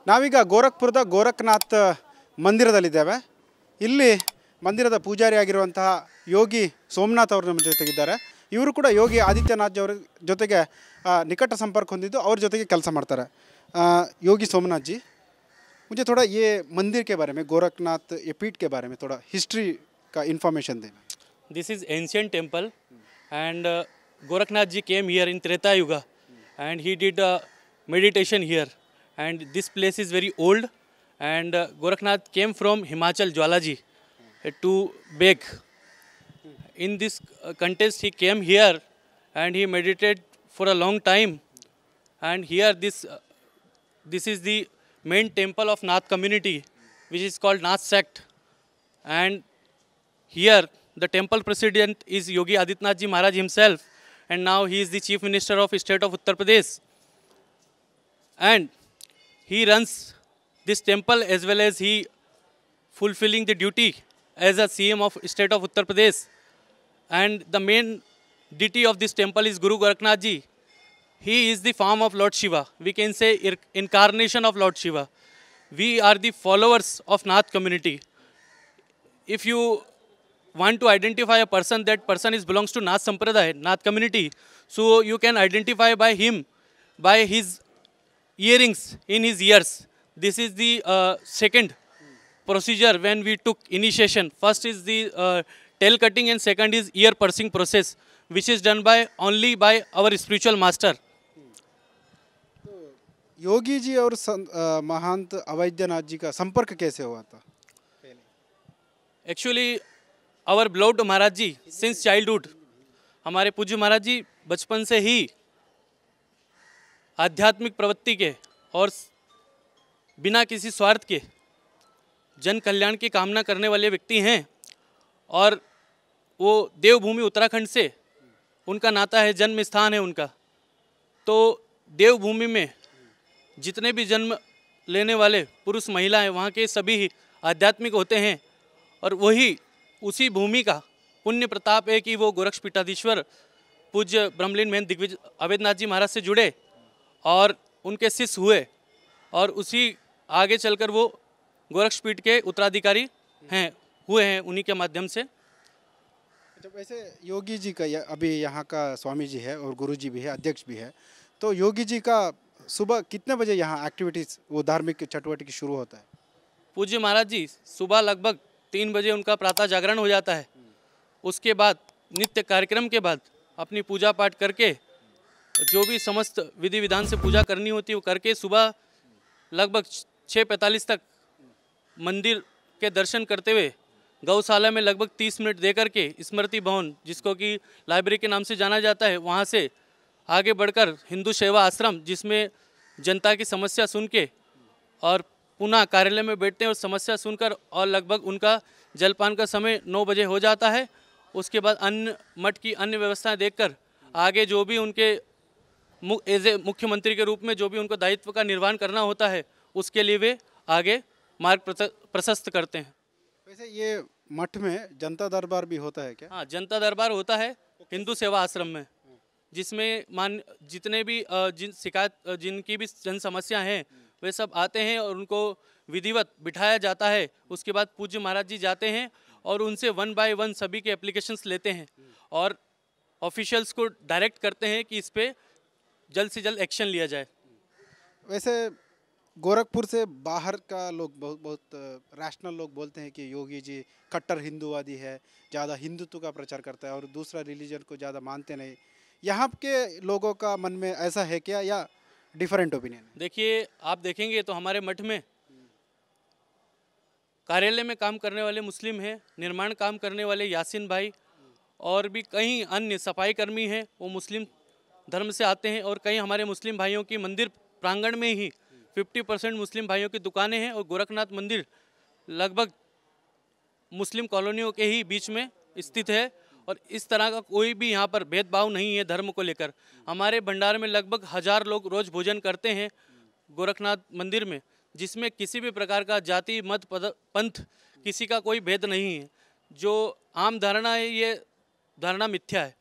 ನಾವೀಗ ಗೋರಖ್ಪುರದ ಗೋರಖ್ನಾಥ್ ಮಂದಿರದಲ್ಲಿದ್ದೇವೆ. ಇಲ್ಲಿ ಮಂದಿರದ ಪೂಜಾರಿ ಆಗಿರುವಂತಹ ಯೋಗಿ ಸೋಮನಾಥ್ ಅವರು ನಮ್ಮ ಜೊತೆಗಿದ್ದಾರೆ. ಇವರು ಕೂಡ ಯೋಗಿ ಆದಿತ್ಯನಾಥ್ ಅವರ ಜೊತೆಗೆ निकट संपर्क ಹೊಂದಿದ್ದು ಅವ್ರ ಜೊತೆಗೆ ಕೆಲಸ ಮಾಡ್ತಾರೆ. योगी सोमनाथ जी, मुझे थोड़ा ये मंदिर के बारे में, गोरखनाथ ये पीठ के बारे में थोड़ा हिस्ट्री का इन्फॉर्मेशन देना. This is ancient temple and Gorakhnath ji came here in Treta Yuga and he did meditation here, and this place is very old, and Gorakhnath came from Himachal Jwalaji to beg. In this contest he came here and he meditated for a long time, and here this is the main temple of Nath community, which is called Nath sect, and here the temple president is Yogi Adityanath ji Maharaj himself, and now he is the Chief Minister of State of Uttar Pradesh, and he runs this temple as well as he fulfilling the duty as a CM of State of Uttar Pradesh. And the main deity of this temple is Guru Gorakhnath ji. He is the form of Lord Shiva. We can say incarnation of Lord Shiva. We are the followers of Nath community. If you want to identify a person, that person belongs to Nath Sampradaya, Nath community. So you can identify by him, by his earrings in his ears. This is the second procedure when we took initiation. First is the tail cutting and second is ear piercing process, which is done by only by our spiritual master. Yogi ji और महंत अवैधनाथ जी का संपर्क कैसे हुआ था? Actually our beloved Maharaj ji since childhood, हमारे पूज्य महाराज जी बचपन से ही आध्यात्मिक प्रवृत्ति के और बिना किसी स्वार्थ के जन कल्याण की कामना करने वाले व्यक्ति हैं, और वो देवभूमि उत्तराखंड से उनका नाता है, जन्म स्थान है उनका. तो देवभूमि में जितने भी जन्म लेने वाले पुरुष महिलाएं वहाँ के सभी ही आध्यात्मिक होते हैं, और वही उसी भूमि का पुण्य प्रताप है कि वो गोरक्षपीठाधीश्वर पूज्य ब्रह्मलीन महंत दिग्विजय अवैधनाथ जी महाराज से जुड़े और उनके शिष्य हुए, और उसी आगे चलकर वो गोरक्षपीठ के उत्तराधिकारी हुए हैं उन्हीं के माध्यम से. जब वैसे योगी जी का अभी यहाँ का स्वामी जी है और गुरु जी भी है, अध्यक्ष भी है, तो योगी जी का सुबह कितने बजे यहाँ एक्टिविटीज़, वो धार्मिक चटवटिकी शुरू होता है? पूज्य महाराज जी सुबह लगभग 3 बजे उनका प्रातः जागरण हो जाता है. उसके बाद नित्य कार्यक्रम के बाद अपनी पूजा पाठ करके जो भी समस्त विधि विधान से पूजा करनी होती है वो करके सुबह लगभग 6:45 तक मंदिर के दर्शन करते हुए गौशाला में लगभग 30 मिनट दे करके स्मृति भवन, जिसको कि लाइब्रेरी के नाम से जाना जाता है, वहाँ से आगे बढ़कर हिंदू सेवा आश्रम, जिसमें जनता की समस्या सुन के और पुनः कार्यालय में बैठते हैं और समस्या सुनकर, और लगभग उनका जलपान का समय 9 बजे हो जाता है. उसके बाद अन्य मठ की अन्य व्यवस्थाएं देखकर आगे जो भी उनके एज ए मुख्यमंत्री के रूप में जो भी उनको दायित्व का निर्वहन करना होता है, उसके लिए वे आगे मार्ग प्रशस्त करते हैं. वैसे ये मठ में जनता दरबार भी होता है क्या? हाँ, जनता दरबार होता है हिंदू सेवा आश्रम में, जिसमें जितने भी जिनकी भी जन समस्या हैं वे सब आते हैं और उनको विधिवत बिठाया जाता है. उसके बाद पूज्य महाराज जी जाते हैं और उनसे 1 बाय 1 सभी के एप्लीकेशंस लेते हैं और ऑफिशियल्स को डायरेक्ट करते हैं कि इस पे जल्द से जल्द एक्शन लिया जाए. वैसे गोरखपुर से बाहर का लोग बहुत रैशनल लोग बोलते हैं कि योगी जी कट्टर हिंदूवादी है, ज़्यादा हिंदुत्व का प्रचार करता है और दूसरा रिलीजन को ज़्यादा मानते नहीं. यहाँ के लोगों का मन में ऐसा है क्या, या डिफरेंट ओपिनियन? देखिए, आप देखेंगे तो हमारे मठ में कार्यालय में काम करने वाले मुस्लिम हैं, निर्माण काम करने वाले यासीन भाई और भी कई अन्य सफाई कर्मी हैं, वो मुस्लिम धर्म से आते हैं. और कई हमारे मुस्लिम भाइयों की मंदिर प्रांगण में ही 50% मुस्लिम भाइयों की दुकानें हैं, और गोरखनाथ मंदिर लगभग मुस्लिम कॉलोनियों के ही बीच में स्थित है. और इस तरह का कोई भी यहाँ पर भेदभाव नहीं है धर्म को लेकर. हमारे भंडार में लगभग 1000 लोग रोज भोजन करते हैं गोरखनाथ मंदिर में, जिसमें किसी भी प्रकार का जाति मत पंथ किसी का कोई भेद नहीं है. जो आम धारणा है ये धारणा मिथ्या है.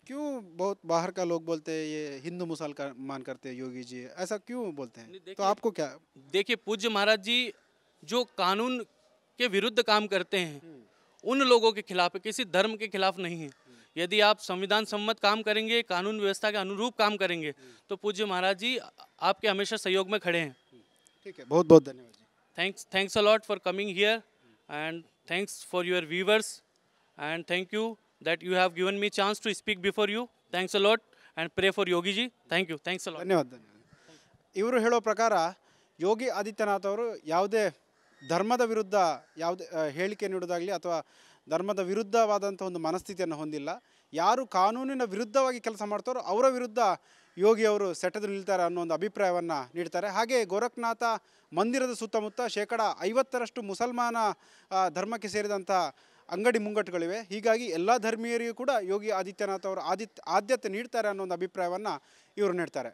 क्यों बहुत बाहर का लोग बोलते हैं ये हिंदू मुसलमान करते हैं योगी जी, ऐसा क्यों बोलते हैं? तो आपको क्या देखिए पूज्य महाराज जी जो कानून के विरुद्ध काम करते हैं उन लोगों के खिलाफ है, किसी धर्म के खिलाफ नहीं है। यदि आप संविधान सम्मत काम करेंगे, कानून व्यवस्था के अनुरूप काम करेंगे तो पूज्य महाराज जी आपके हमेशा सहयोग में खड़े हैं। ठीक है, बहुत बहुत धन्यवाद जी। Thanks a lot for coming here, and thanks for your viewers, and thank you that you have given me chance to speak before you. Thanks a lot, and pray for Yogi ji. Thank you. Thanks a lot. ಧನ್ಯವಾದ ಧನ್ಯವಾದ. ಇವರು ಹೇಳೋ ಪ್ರಕಾರ ಯೋಗಿ ಆದಿತ್ಯನಾಥ್ ಅವರು ಯಾವುದೇ ಧರ್ಮದ ವಿರುದ್ಧ ಯಾವುದೇ ಹೇಳಿಕೆ ನೀಡೋದಾಗಲಿ ಅಥವಾ ಧರ್ಮದ ವಿರುದ್ಧವಾದಂಥ ಒಂದು ಮನಸ್ಥಿತಿಯನ್ನು ಹೊಂದಿಲ್ಲ. ಯಾರು ಕಾನೂನಿನ ವಿರುದ್ಧವಾಗಿ ಕೆಲಸ ಮಾಡ್ತಾರೋ ಅವರ ವಿರುದ್ಧ ಯೋಗಿ ಅವರು ಸೆಟೆದು ನಿಲ್ತಾರೆ ಅನ್ನೋ ಒಂದು ಅಭಿಪ್ರಾಯವನ್ನು ನೀಡ್ತಾರೆ. ಹಾಗೆ ಗೋರಖ್ನಾಥ ಮಂದಿರದ ಸುತ್ತಮುತ್ತ 50% ಮುಸಲ್ಮಾನ ಧರ್ಮಕ್ಕೆ ಸೇರಿದಂಥ ಅಂಗಡಿ ಮುಂಗಟ್ಟುಗಳಿವೆ. ಹೀಗಾಗಿ ಎಲ್ಲ ಧರ್ಮೀಯರಿಗೂ ಕೂಡ ಯೋಗಿ ಆದಿತ್ಯನಾಥ್ ಅವರು ಆದ್ಯತೆ ನೀಡ್ತಾರೆ ಅನ್ನೋ ಒಂದು ಅಭಿಪ್ರಾಯವನ್ನು ಇವರು ನೀಡ್ತಾರೆ.